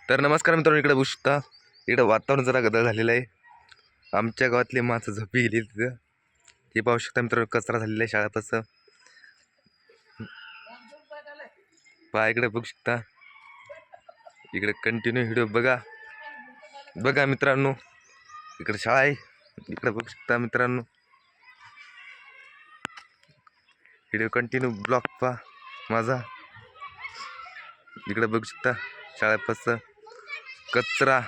तर नमस्कार मित्रांनो, इकडे बघू शकता. इकडे वातावरण जरा गदळ झालेलं आहे. आमच्या गावातली माणसं झोपी गेली तिथं. हे पाहू शकता मित्रांनो, कचरा झालेला आहे शाळेपासून. पहा इकडे बघू शकता. इकडे कंटिन्यू व्हिडिओ बघा मित्रांनो. इकडे शाळा आहे. इकडे बघू शकता मित्रांनो, व्हिडिओ कंटिन्यू ब्लॉग पहा माझा. इकडे बघू शकता शाळेपासून कचरा,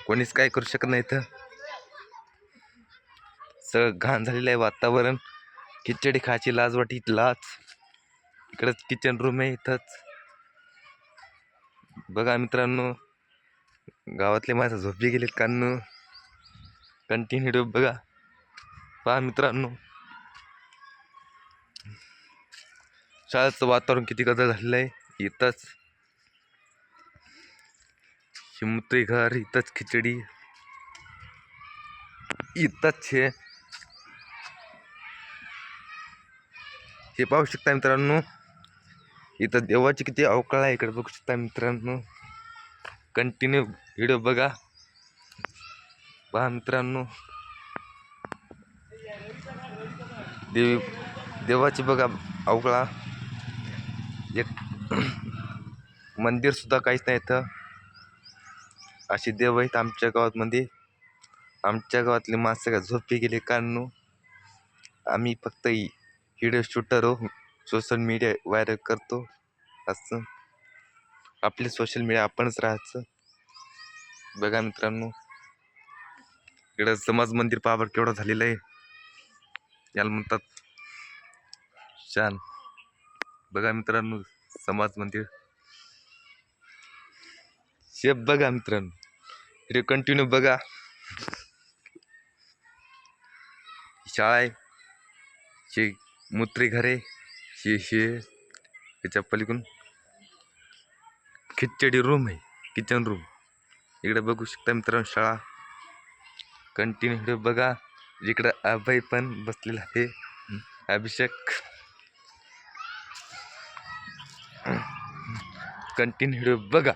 कोणीच काय करू शकत नाही. इथं सगळं घाण झालेलं आहे वातावरण. खिचडी खायची लाज वाटी लाज. इकडंच किचन रूम आहे. इथंच बघा मित्रांनो, गावातले माणसं झोपली गेलेत कान्नू. कंटिन्यू व्हिडिओ पहा मित्रांनो. शाळेचं वातावरण किती गदळ झालेलं आहे. इथंच शिमुत्री घर, इथंच खिचडी, इथंच हे पाहू शकता मित्रांनो. इथं देवाची किती अवकाळ आहे. इकडे बघू शकता मित्रांनो. कंटिन्यू व्हिडिओ पहा मित्रांनो. देवाची बघा अवकाळा. एक मंदिर सुद्धा काहीच नाही इथं. अशी देव आहेत आमच्या गावामध्ये. आमच्या गावातले माणसं का झोपी गेले कान्नू. आम्ही फक्त व्हिडिओ शूटर हो, सोशल मीडिया व्हायरल करतो. असं आपले सोशल मीडिया आपणच राहायचं. बघा मित्रांनो, इकडं समाज मंदिर पहा बरं केवढं झालेलं आहे. याला म्हणतात शान. बघा मित्रांनो, समाज मंदिर शेप बघा मित्रांनो. हे कंटिन्यू बघा. शाळा आहे, मूत्री घर आहे, त्याच्या पलीकडून खिचडी रूम आहे, किचन रूम. इकडे बघू शकता मित्रांनो शाळा. कंटिन्यू व्हिडिओ बघा. इकडं अभय पण बसलेला आहे, अभिषेक. कंटिन्यू व्हिडिओ बघा.